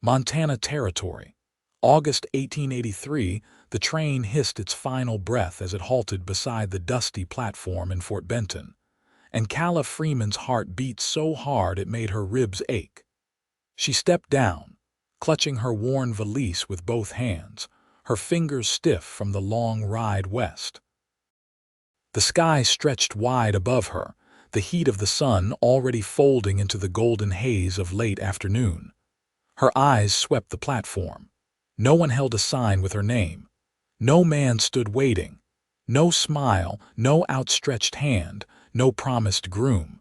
Montana Territory. August 1883, the train hissed its final breath as it halted beside the dusty platform in Fort Benton, and Calla Freeman's heart beat so hard it made her ribs ache. She stepped down, clutching her worn valise with both hands, her fingers stiff from the long ride west. The sky stretched wide above her, the heat of the sun already folding into the golden haze of late afternoon. Her eyes swept the platform. No one held a sign with her name. No man stood waiting. No smile, no outstretched hand, no promised groom.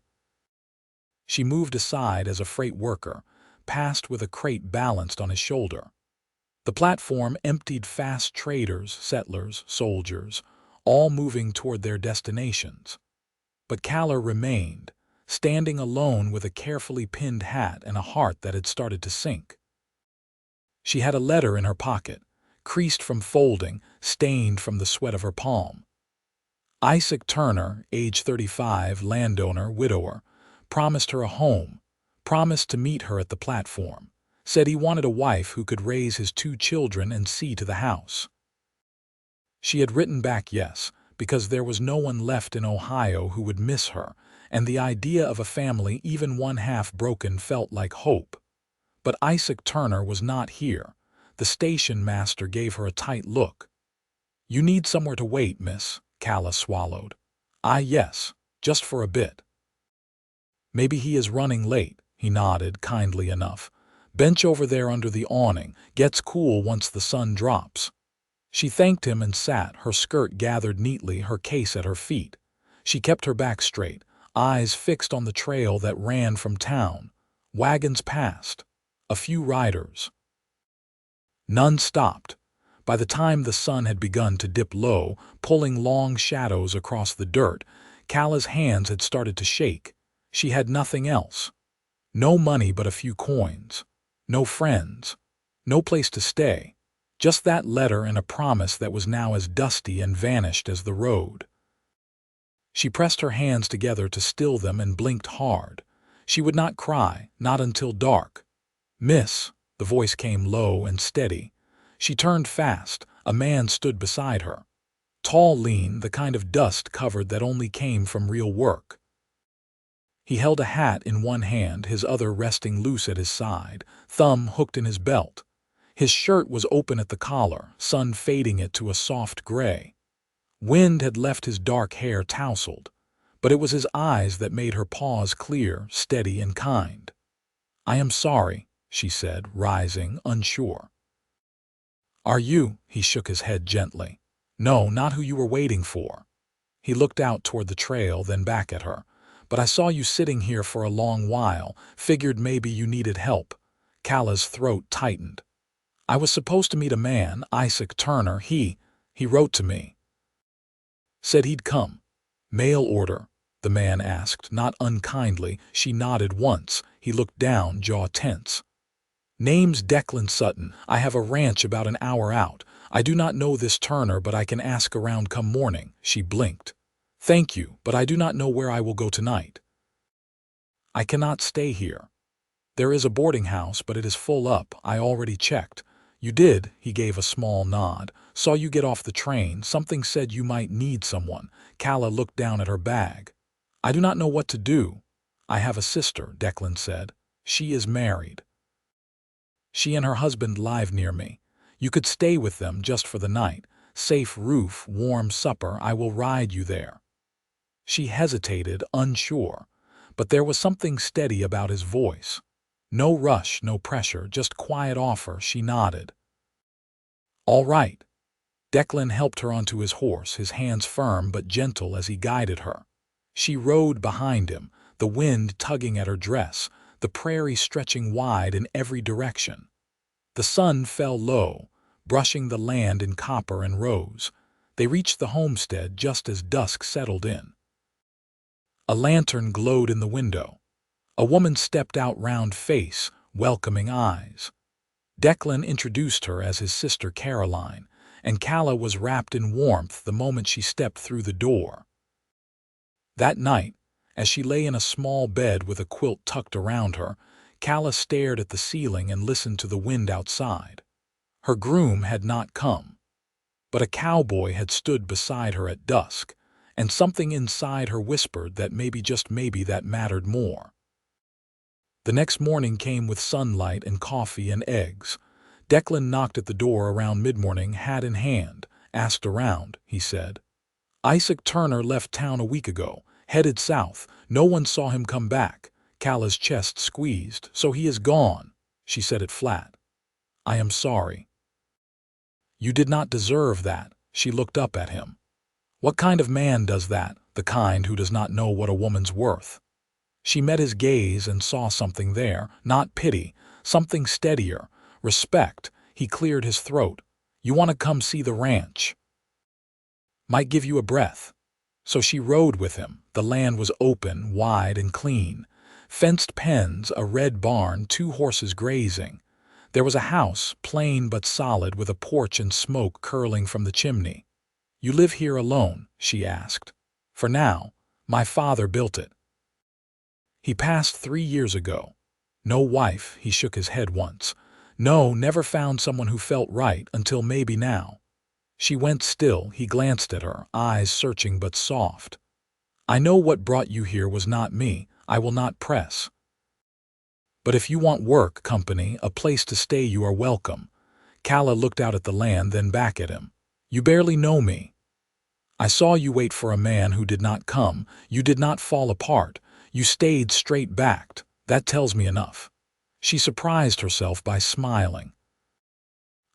She moved aside as a freight worker, passed with a crate balanced on his shoulder. The platform emptied fast traders, settlers, soldiers, all moving toward their destinations. But Calla remained, standing alone with a carefully pinned hat and a heart that had started to sink. She had a letter in her pocket, creased from folding, stained from the sweat of her palm. Isaac Turner, age 35, landowner, widower, promised her a home, promised to meet her at the platform, said he wanted a wife who could raise his 2 children and see to the house. She had written back yes, because there was no one left in Ohio who would miss her, and the idea of a family even one half broken felt like hope. But Isaac Turner was not here. The station master gave her a tight look. "You need somewhere to wait, miss," Calla swallowed. Yes, just for a bit." "Maybe he is running late," he nodded kindly enough. "Bench over there under the awning, gets cool once the sun drops." She thanked him and sat, her skirt gathered neatly, her case at her feet. She kept her back straight, eyes fixed on the trail that ran from town. Wagons passed. A few riders. None stopped. By the time the sun had begun to dip low, pulling long shadows across the dirt, Calla's hands had started to shake. She had nothing else. No money but a few coins. No friends. No place to stay. Just that letter and a promise that was now as dusty and vanished as the road. She pressed her hands together to still them and blinked hard. She would not cry, not until dark. "Miss," the voice came low and steady. She turned fast. A man stood beside her. Tall, lean, the kind of dust-covered that only came from real work. He held a hat in one hand, his other resting loose at his side, thumb hooked in his belt. His shirt was open at the collar, sun fading it to a soft gray. Wind had left his dark hair tousled, but it was his eyes that made her pause clear, steady, and kind. "I am sorry," she said, rising, unsure. "Are you?" He shook his head gently. "No, not who you were waiting for." He looked out toward the trail, then back at her. "But I saw you sitting here for a long while, figured maybe you needed help." Calla's throat tightened. "I was supposed to meet a man, Isaac Turner. He wrote to me. Said he'd come." "Mail order?" the man asked, not unkindly. She nodded once. He looked down, jaw tense. "Name's Declan Sutton. I have a ranch about an hour out. I do not know this Turner, but I can ask around come morning." She blinked. "Thank you, but I do not know where I will go tonight. I cannot stay here. There is a boarding house, but it is full up. I already checked." "You did?" He gave a small nod. "Saw you get off the train. Something said you might need someone." Calla looked down at her bag. "I do not know what to do." "I have a sister," Declan said. "She is married. She and her husband live near me. You could stay with them just for the night. Safe roof, warm supper. I will ride you there." She hesitated, unsure, but there was something steady about his voice. No rush, no pressure, just quiet offer. She nodded. "All right." Declan helped her onto his horse, his hands firm but gentle as he guided her. She rode behind him, the wind tugging at her dress, the prairie stretching wide in every direction. The sun fell low, brushing the land in copper and rose. They reached the homestead just as dusk settled in. A lantern glowed in the window. A woman stepped out, round face, welcoming eyes. Declan introduced her as his sister Caroline, and Calla was wrapped in warmth the moment she stepped through the door. That night, as she lay in a small bed with a quilt tucked around her, Calla stared at the ceiling and listened to the wind outside. Her groom had not come, but a cowboy had stood beside her at dusk, and something inside her whispered that maybe, just maybe, that mattered more. The next morning came with sunlight and coffee and eggs. Declan knocked at the door around mid-morning, hat in hand. "Asked around," he said. "Isaac Turner left town a week ago, headed south. No one saw him come back." Calla's chest squeezed. "So he is gone." She said it flat. "I am sorry." "You did not deserve that." She looked up at him. "What kind of man does that? The kind who does not know what a woman's worth." She met his gaze and saw something there, not pity, something steadier, respect. He cleared his throat. "You want to come see the ranch? Might give you a breath." So she rode with him. The land was open, wide, and clean. Fenced pens, a red barn, 2 horses grazing. There was a house, plain but solid, with a porch and smoke curling from the chimney. "You live here alone?" she asked. "For now. My father built it. He passed 3 years ago." "No wife?" He shook his head once. "No, never found someone who felt right until maybe now." She went still. He glanced at her, eyes searching but soft. "I know what brought you here was not me. I will not press. But if you want work, company, a place to stay, you are welcome." Calla looked out at the land, then back at him. "You barely know me. I saw you wait for a man who did not come. You did not fall apart. You stayed straight-backed. That tells me enough." She surprised herself by smiling.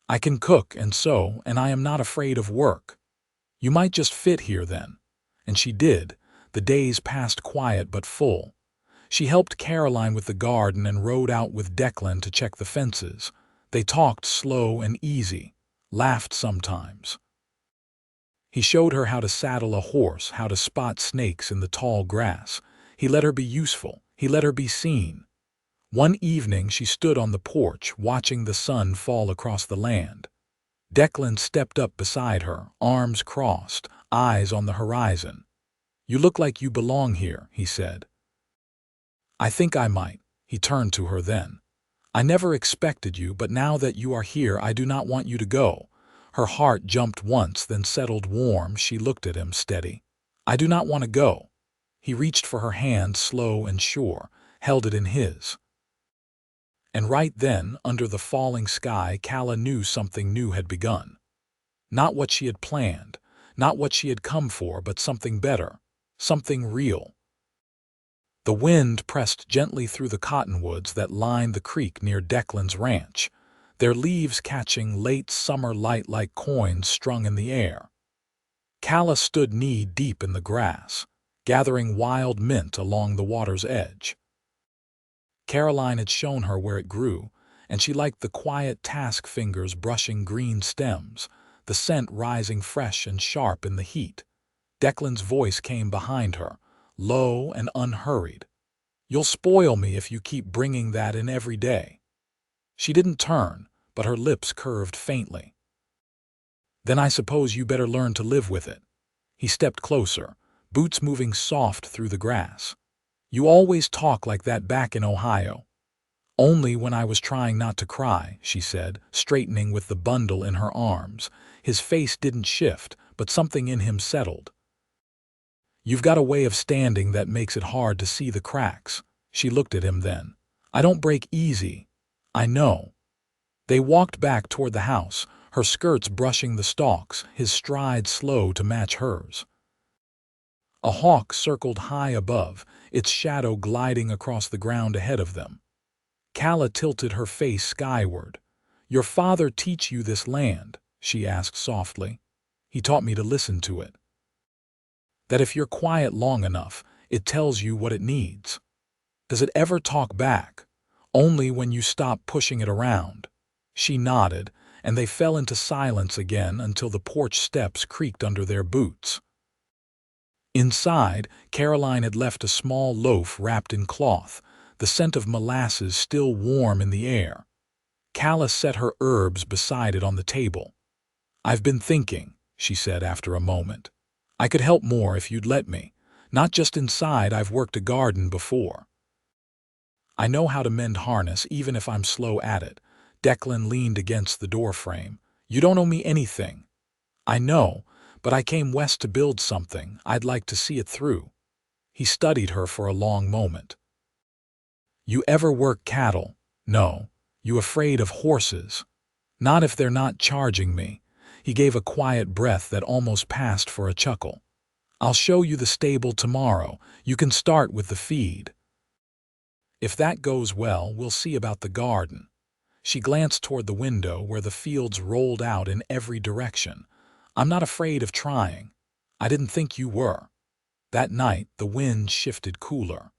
"I can cook and sew, and I am not afraid of work. You might just fit here then." And she did. The days passed quiet but full. She helped Caroline with the garden and rode out with Declan to check the fences. They talked slow and easy, laughed sometimes. He showed her how to saddle a horse, how to spot snakes in the tall grass. He let her be useful. He let her be seen. One evening she stood on the porch, watching the sun fall across the land. Declan stepped up beside her, arms crossed, eyes on the horizon. "You look like you belong here," he said. "I think I might." He turned to her then. "I never expected you, but now that you are here, I do not want you to go." Her heart jumped once, then settled warm. She looked at him, steady. "I do not want to go." He reached for her hand, slow and sure, held it in his. And right then, under the falling sky, Calla knew something new had begun. Not what she had planned, not what she had come for, but something better, something real. The wind pressed gently through the cottonwoods that lined the creek near Declan's ranch, their leaves catching late summer light like coins strung in the air. Calla stood knee-deep in the grass, gathering wild mint along the water's edge. Caroline had shown her where it grew, and she liked the quiet task fingers brushing green stems, the scent rising fresh and sharp in the heat. Declan's voice came behind her, low and unhurried. "You'll spoil me if you keep bringing that in every day." She didn't turn, but her lips curved faintly. "Then I suppose you better learn to live with it." He stepped closer, boots moving soft through the grass. "You always talk like that back in Ohio." "Only when I was trying not to cry," she said, straightening with the bundle in her arms. His face didn't shift, but something in him settled. "You've got a way of standing that makes it hard to see the cracks." She looked at him then. "I don't break easy." "I know." They walked back toward the house, her skirts brushing the stalks, his stride slow to match hers. A hawk circled high above, its shadow gliding across the ground ahead of them. Calla tilted her face skyward. "Your father teach you this land?" she asked softly. "He taught me to listen to it. That if you're quiet long enough, it tells you what it needs." "Does it ever talk back?" "Only when you stop pushing it around." She nodded, and they fell into silence again until the porch steps creaked under their boots. Inside, Caroline had left a small loaf wrapped in cloth, the scent of molasses still warm in the air. Calla set her herbs beside it on the table. "I've been thinking," she said after a moment. "I could help more if you'd let me. Not just inside, I've worked a garden before." I know how to mend harness even if I'm slow at it. Declan leaned against the doorframe. You don't owe me anything. I know, but I came west to build something. I'd like to see it through. He studied her for a long moment. You ever work cattle? No. You afraid of horses? Not if they're not charging me. He gave a quiet breath that almost passed for a chuckle. I'll show you the stable tomorrow. You can start with the feed. If that goes well, we'll see about the garden. She glanced toward the window where the fields rolled out in every direction. I'm not afraid of trying. I didn't think you were. That night, the wind shifted cooler.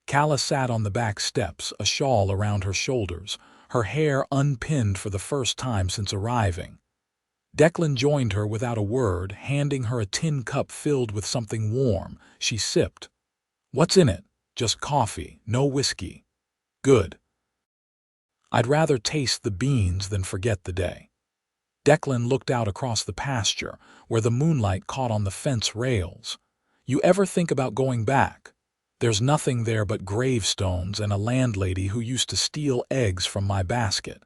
Calla sat on the back steps, a shawl around her shoulders, her hair unpinned for the first time since arriving. Declan joined her without a word, handing her a tin cup filled with something warm. She sipped. What's in it? Just coffee, no whiskey. Good. I'd rather taste the beans than forget the day. Declan looked out across the pasture, where the moonlight caught on the fence rails. You ever think about going back? There's nothing there but gravestones and a landlady who used to steal eggs from my basket.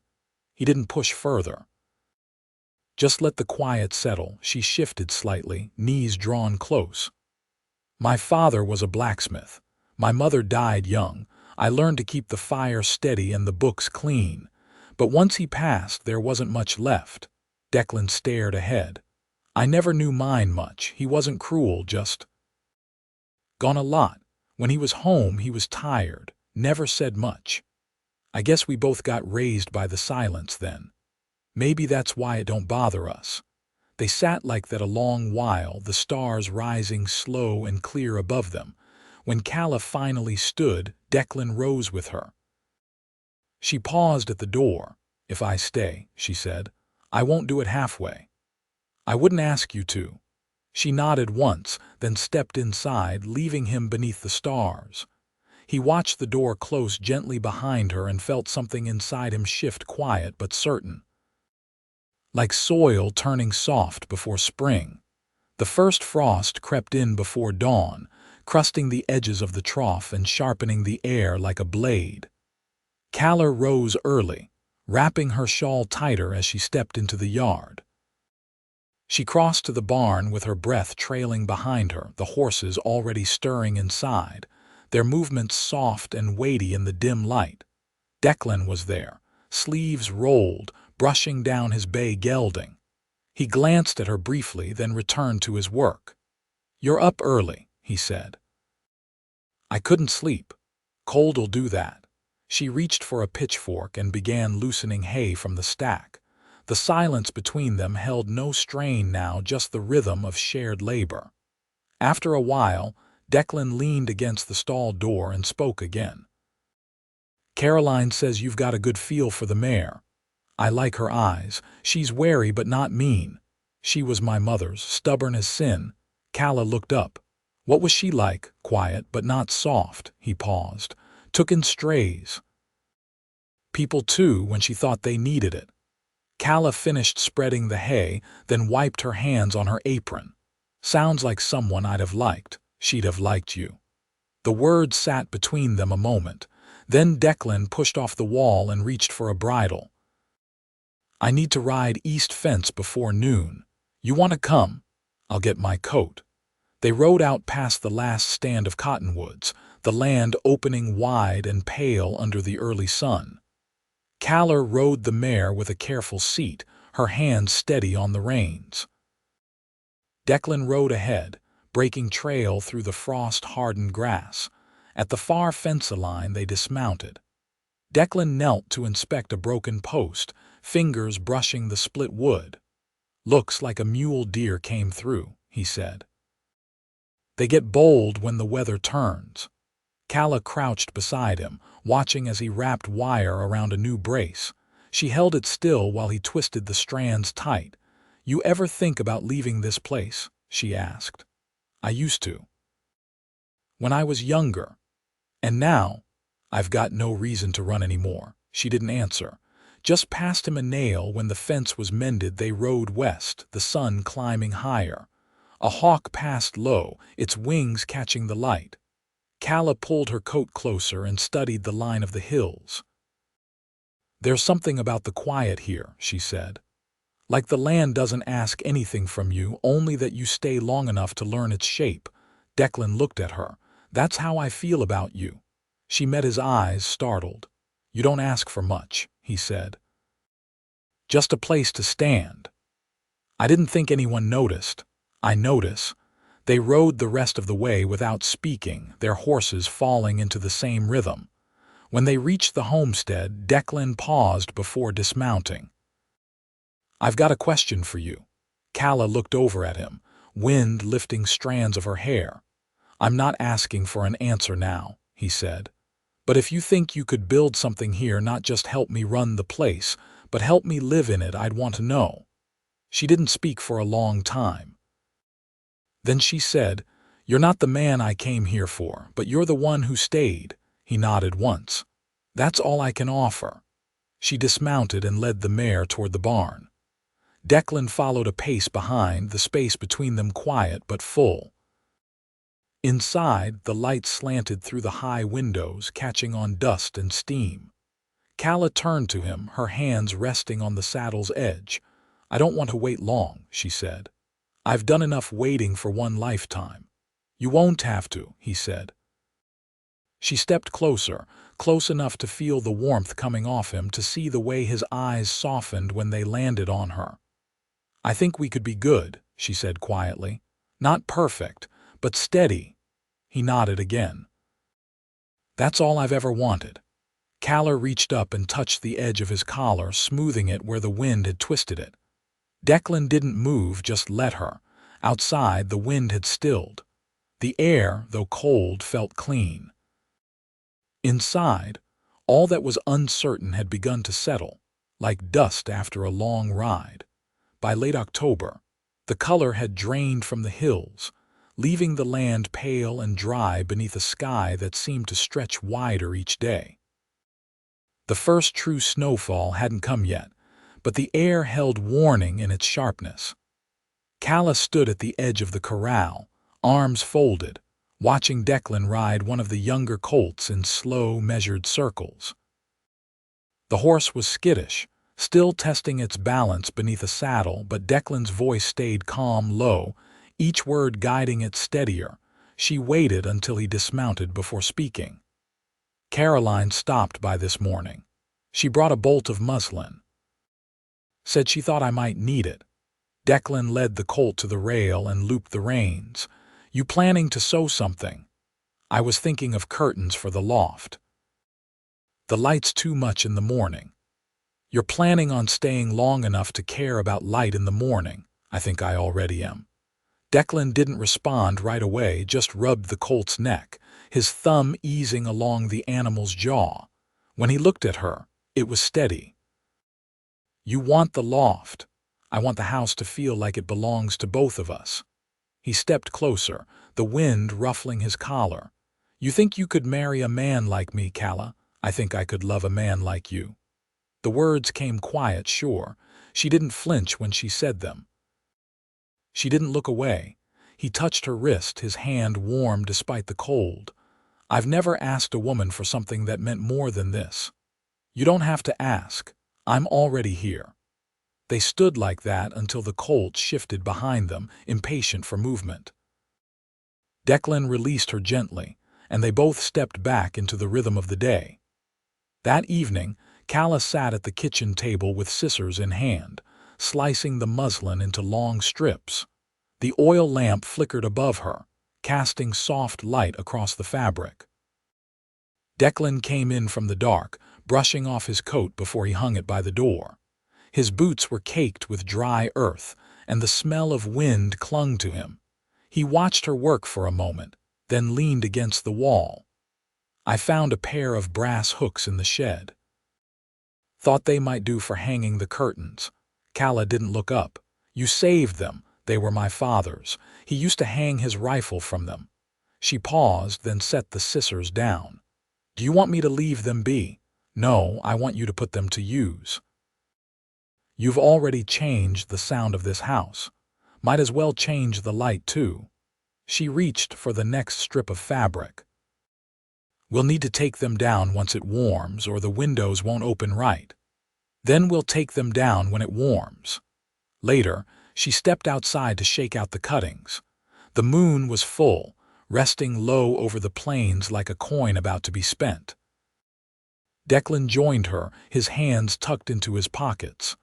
He didn't push further. Just let the quiet settle. She shifted slightly, knees drawn close. My father was a blacksmith. My mother died young. I learned to keep the fire steady and the books clean. But once he passed, there wasn't much left. Declan stared ahead. I never knew mine much. He wasn't cruel, just gone a lot. When he was home, he was tired, never said much. I guess we both got raised by the silence then. Maybe that's why it don't bother us. They sat like that a long while, the stars rising slow and clear above them. When Calla finally stood, Declan rose with her. She paused at the door. If I stay, she said, I won't do it halfway. I wouldn't ask you to. She nodded once, then stepped inside, leaving him beneath the stars. He watched the door close gently behind her and felt something inside him shift, quiet but certain. Like soil turning soft before spring. The first frost crept in before dawn, crusting the edges of the trough and sharpening the air like a blade. Calla rose early, wrapping her shawl tighter as she stepped into the yard. She crossed to the barn with her breath trailing behind her, the horses already stirring inside, their movements soft and weighty in the dim light. Declan was there, sleeves rolled, brushing down his bay gelding. He glanced at her briefly, then returned to his work. You're up early, he said. I couldn't sleep. Cold'll do that. She reached for a pitchfork and began loosening hay from the stack. The silence between them held no strain now, just the rhythm of shared labor. After a while, Declan leaned against the stall door and spoke again. Caroline says you've got a good feel for the mare. I like her eyes. She's wary but not mean. She was my mother's, stubborn as sin. Calla looked up. What was she like? Quiet but not soft. He paused. Took in strays. People too, when she thought they needed it. Calla finished spreading the hay, then wiped her hands on her apron. Sounds like someone I'd have liked. She'd have liked you. The words sat between them a moment. Then Declan pushed off the wall and reached for a bridle. I need to ride east fence before noon. You want to come? I'll get my coat. They rode out past the last stand of cottonwoods, the land opening wide and pale under the early sun. Calla rode the mare with a careful seat, her hands steady on the reins. Declan rode ahead, breaking trail through the frost-hardened grass. At the far fence line they dismounted. Declan knelt to inspect a broken post, fingers brushing the split wood. Looks like a mule deer came through, he said. They get bold when the weather turns. Calla crouched beside him, watching as he wrapped wire around a new brace. She held it still while he twisted the strands tight. You ever think about leaving this place? She asked. I used to. When I was younger. And now, I've got no reason to run anymore. She didn't answer. Just past him a nail when the fence was mended they rode west, the sun climbing higher. A hawk passed low, its wings catching the light. Calla pulled her coat closer and studied the line of the hills. "There's something about the quiet here," she said. "Like the land doesn't ask anything from you, only that you stay long enough to learn its shape." Declan looked at her. "That's how I feel about you." She met his eyes, startled. "You don't ask for much," he said. "Just a place to stand." "I didn't think anyone noticed." "I notice." They rode the rest of the way without speaking, their horses falling into the same rhythm. When they reached the homestead, Declan paused before dismounting. "I've got a question for you." Calla looked over at him, wind lifting strands of her hair. "I'm not asking for an answer now," he said. "But if you think you could build something here, not just help me run the place, but help me live in it, I'd want to know." She didn't speak for a long time. Then she said, "You're not the man I came here for, but you're the one who stayed." He nodded once. "That's all I can offer." She dismounted and led the mare toward the barn. Declan followed a pace behind, the space between them quiet but full. Inside, the light slanted through the high windows, catching on dust and steam. Calla turned to him, her hands resting on the saddle's edge. "I don't want to wait long," she said. "I've done enough waiting for one lifetime." "You won't have to," he said. She stepped closer, close enough to feel the warmth coming off him, to see the way his eyes softened when they landed on her. "I think we could be good," she said quietly. "Not perfect, but steady." He nodded again. "That's all I've ever wanted." Calla reached up and touched the edge of his collar, smoothing it where the wind had twisted it. Declan didn't move, just let her. Outside, the wind had stilled. The air, though cold, felt clean. Inside, all that was uncertain had begun to settle, like dust after a long ride. By late October, the color had drained from the hills, leaving the land pale and dry beneath a sky that seemed to stretch wider each day. The first true snowfall hadn't come yet, but the air held warning in its sharpness. Calla stood at the edge of the corral, arms folded, watching Declan ride one of the younger colts in slow, measured circles. The horse was skittish, still testing its balance beneath a saddle, but Declan's voice stayed calm, low, each word guiding it steadier. She waited until he dismounted before speaking. "Caroline stopped by this morning. She brought a bolt of muslin. Said she thought I might need it." Declan led the colt to the rail and looped the reins. "You planning to sew something?" "I was thinking of curtains for the loft. The light's too much in the morning." "You're planning on staying long enough to care about light in the morning." "I think I already am." Declan didn't respond right away, just rubbed the colt's neck, his thumb easing along the animal's jaw. When he looked at her, it was steady. "You want the loft. I want the house to feel like it belongs to both of us." He stepped closer, the wind ruffling his collar. "You think you could marry a man like me, Calla? I think I could love a man like you." The words came quiet, sure. She didn't flinch when she said them. She didn't look away. He touched her wrist, his hand warm despite the cold. "I've never asked a woman for something that meant more than this." "You don't have to ask. I'm already here." They stood like that until the colt shifted behind them, impatient for movement. Declan released her gently, and they both stepped back into the rhythm of the day. That evening, Calla sat at the kitchen table with scissors in hand, slicing the muslin into long strips. The oil lamp flickered above her, casting soft light across the fabric. Declan came in from the dark, brushing off his coat before he hung it by the door. His boots were caked with dry earth, and the smell of wind clung to him. He watched her work for a moment, then leaned against the wall. "I found a pair of brass hooks in the shed. Thought they might do for hanging the curtains." Calla didn't look up. "You saved them. They were my father's. He used to hang his rifle from them." She paused, then set the scissors down. "Do you want me to leave them be?" "No, I want you to put them to use. You've already changed the sound of this house. Might as well change the light, too." She reached for the next strip of fabric. We'll need to take them down once it warms, or the windows won't open right. Then we'll take them down when it warms." Later, she stepped outside to shake out the cuttings. The moon was full, resting low over the plains like a coin about to be spent. Declan joined her, his hands tucked into his pockets.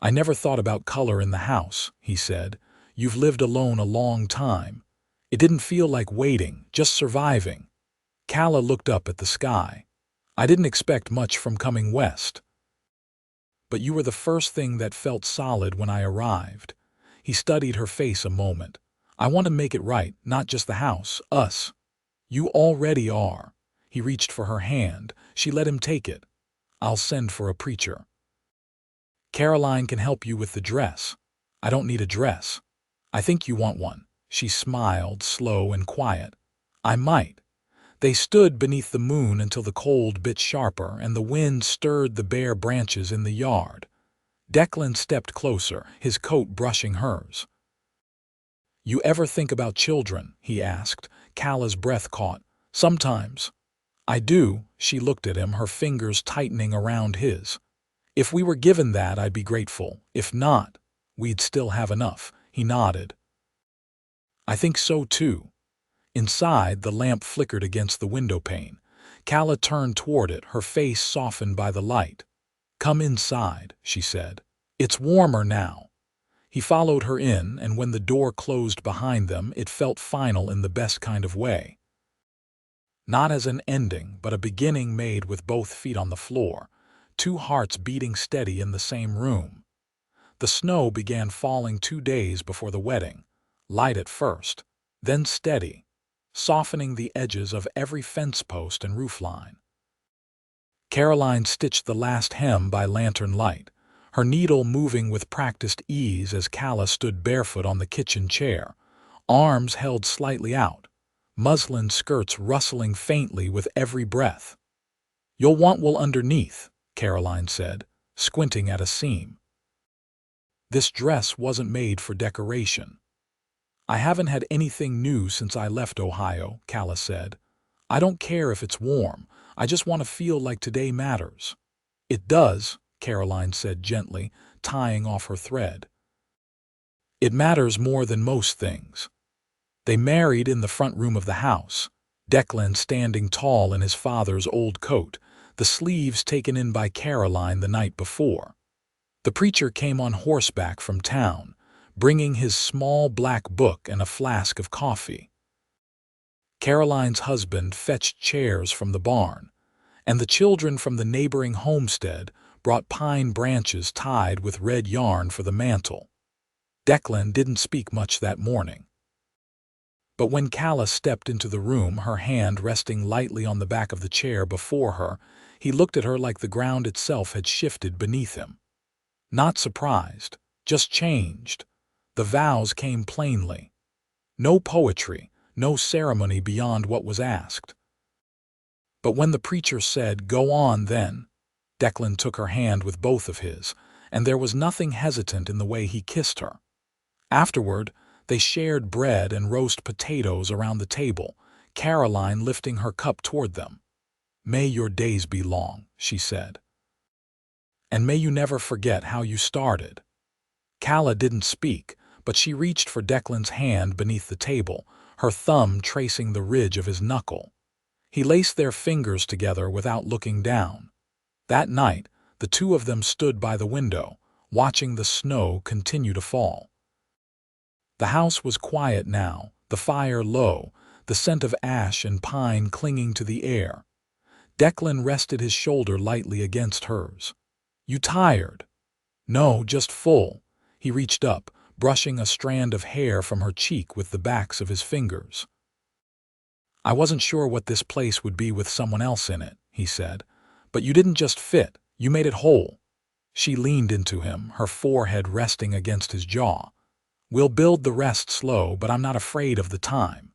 "I never thought about color in the house," he said. "You've lived alone a long time. It didn't feel like waiting, just surviving." Calla looked up at the sky. "I didn't expect much from coming west. But you were the first thing that felt solid when I arrived." He studied her face a moment. "I want to make it right, not just the house, us." "You already are." He reached for her hand. She let him take it. "I'll send for a preacher. Caroline can help you with the dress." "I don't need a dress." "I think you want one." She smiled, slow and quiet. "I might." They stood beneath the moon until the cold bit sharper and the wind stirred the bare branches in the yard. Declan stepped closer, his coat brushing hers. "You ever think about children?" he asked. Calla's breath caught. "Sometimes." "I do." She looked at him, her fingers tightening around his. "If we were given that, I'd be grateful. If not, we'd still have enough." He nodded. "I think so too." Inside, the lamp flickered against the window pane. Calla turned toward it, her face softened by the light. "Come inside," she said. "It's warmer now." He followed her in, and when the door closed behind them, it felt final in the best kind of way. Not as an ending, but a beginning made with both feet on the floor, two hearts beating steady in the same room. The snow began falling 2 days before the wedding, light at first, then steady, softening the edges of every fence post and roofline. Caroline stitched the last hem by lantern light, her needle moving with practiced ease as Calla stood barefoot on the kitchen chair, arms held slightly out, muslin skirts rustling faintly with every breath. "You'll want wool underneath," Caroline said, squinting at a seam. "This dress wasn't made for decoration." "I haven't had anything new since I left Ohio," Calla said. "I don't care if it's warm. I just want to feel like today matters." "It does," Caroline said gently, tying off her thread. "It matters more than most things." They married in the front room of the house, Declan standing tall in his father's old coat, the sleeves taken in by Caroline the night before. The preacher came on horseback from town, bringing his small black book and a flask of coffee. Caroline's husband fetched chairs from the barn, and the children from the neighboring homestead brought pine branches tied with red yarn for the mantle. Declan didn't speak much that morning. But when Calla stepped into the room, her hand resting lightly on the back of the chair before her, he looked at her like the ground itself had shifted beneath him. Not surprised, just changed. The vows came plainly. No poetry, no ceremony beyond what was asked. But when the preacher said, "Go on then," Declan took her hand with both of his, and there was nothing hesitant in the way he kissed her. Afterward, they shared bread and roast potatoes around the table, Caroline lifting her cup toward them. "May your days be long," she said. "And may you never forget how you started." Calla didn't speak, but she reached for Declan's hand beneath the table, her thumb tracing the ridge of his knuckle. He laced their fingers together without looking down. That night, the two of them stood by the window, watching the snow continue to fall. The house was quiet now, the fire low, the scent of ash and pine clinging to the air. Declan rested his shoulder lightly against hers. "You tired?" "No, just full." He reached up, brushing a strand of hair from her cheek with the backs of his fingers. "I wasn't sure what this place would be with someone else in it," he said. "But you didn't just fit, you made it whole." She leaned into him, her forehead resting against his jaw. "We'll build the rest slow, but I'm not afraid of the time."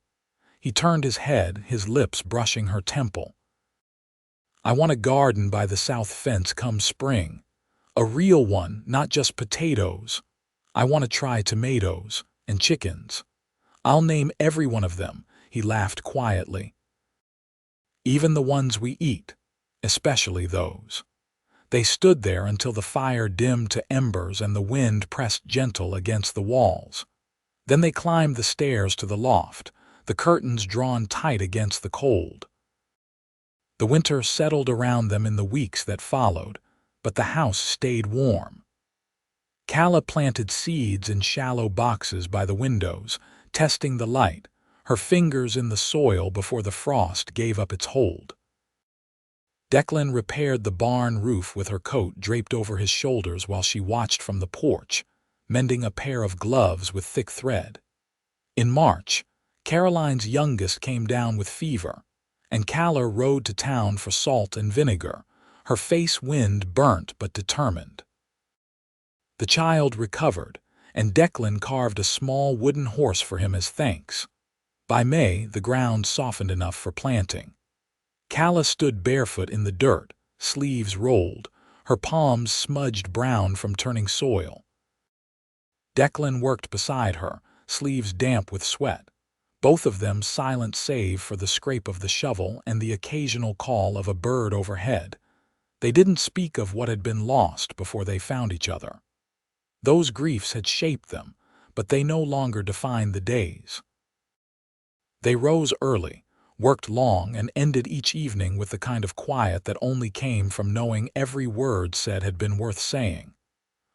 He turned his head, his lips brushing her temple. "I want a garden by the south fence come spring. A real one, not just potatoes. I want to try tomatoes and chickens. I'll name every one of them," he laughed quietly. even the ones we eat, especially those." They stood there until the fire dimmed to embers and the wind pressed gentle against the walls. Then they climbed the stairs to the loft, the curtains drawn tight against the cold. The winter settled around them in the weeks that followed, but the house stayed warm. Calla planted seeds in shallow boxes by the windows, testing the light, her fingers in the soil before the frost gave up its hold. Declan repaired the barn roof with her coat draped over his shoulders while she watched from the porch, mending a pair of gloves with thick thread. In March, Caroline's youngest came down with fever, and Calla rode to town for salt and vinegar, her face wind-burnt but determined. The child recovered, and Declan carved a small wooden horse for him as thanks. By May, the ground softened enough for planting. Calla stood barefoot in the dirt, sleeves rolled, her palms smudged brown from turning soil. Declan worked beside her, sleeves damp with sweat, both of them silent save for the scrape of the shovel and the occasional call of a bird overhead. They didn't speak of what had been lost before they found each other. Those griefs had shaped them, but they no longer defined the days. They rose early, worked long, and ended each evening with the kind of quiet that only came from knowing every word said had been worth saying.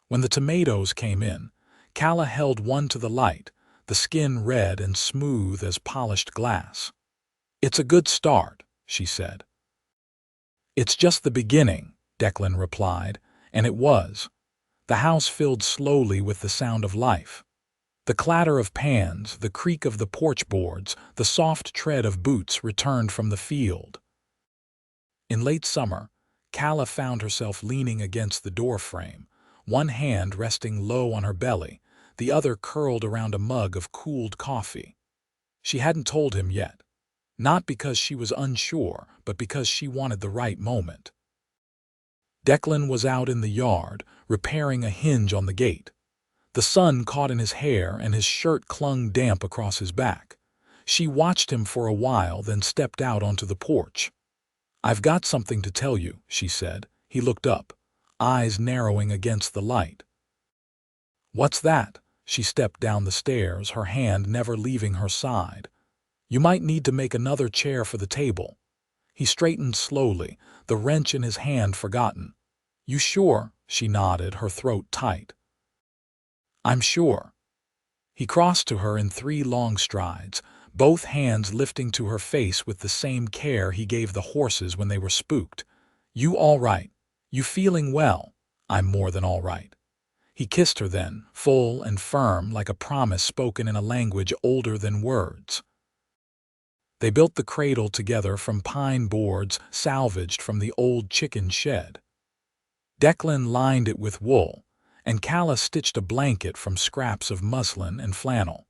When the tomatoes came in, Calla held one to the light, the skin red and smooth as polished glass. "It's a good start," she said. "It's just the beginning," Declan replied, and it was. The house filled slowly with the sound of life. The clatter of pans, the creak of the porch boards, the soft tread of boots returned from the field. In late summer, Calla found herself leaning against the doorframe, one hand resting low on her belly, the other curled around a mug of cooled coffee. She hadn't told him yet, not because she was unsure, but because she wanted the right moment. Declan was out in the yard, repairing a hinge on the gate. The sun caught in his hair and his shirt clung damp across his back. She watched him for a while, then stepped out onto the porch. "I've got something to tell you," she said. He looked up, eyes narrowing against the light. "What's that?" She stepped down the stairs, her hand never leaving her side. "You might need to make another chair for the table." He straightened slowly, the wrench in his hand forgotten. "You sure?" She nodded, her throat tight. "I'm sure." He crossed to her in 3 long strides, both hands lifting to her face with the same care he gave the horses when they were spooked. "You all right? You feeling well?" "I'm more than all right." He kissed her then, full and firm, like a promise spoken in a language older than words. They built the cradle together from pine boards salvaged from the old chicken shed. Declan lined it with wool, and Calla stitched a blanket from scraps of muslin and flannel.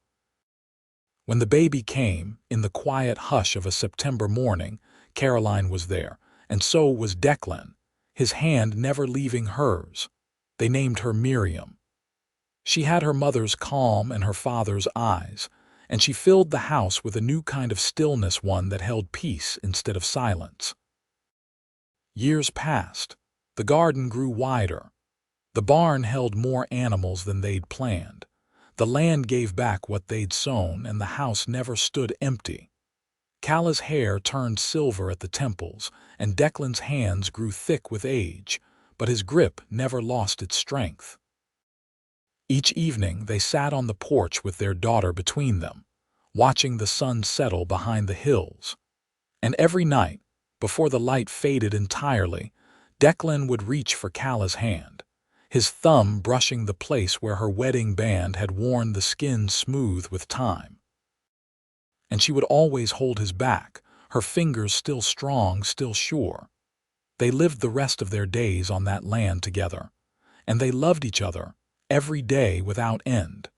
When the baby came, in the quiet hush of a September morning, Caroline was there, and so was Declan, his hand never leaving hers. They named her Miriam. She had her mother's calm and her father's eyes, and she filled the house with a new kind of stillness, one that held peace instead of silence. Years passed. The garden grew wider. The barn held more animals than they'd planned. The land gave back what they'd sown, and the house never stood empty. Calla's hair turned silver at the temples, and Declan's hands grew thick with age, but his grip never lost its strength. Each evening they sat on the porch with their daughter between them, watching the sun settle behind the hills. And every night, before the light faded entirely, Declan would reach for Calla's hand, his thumb brushing the place where her wedding band had worn the skin smooth with time. And she would always hold his back, her fingers still strong, still sure. They lived the rest of their days on that land together, and they loved each other every day without end.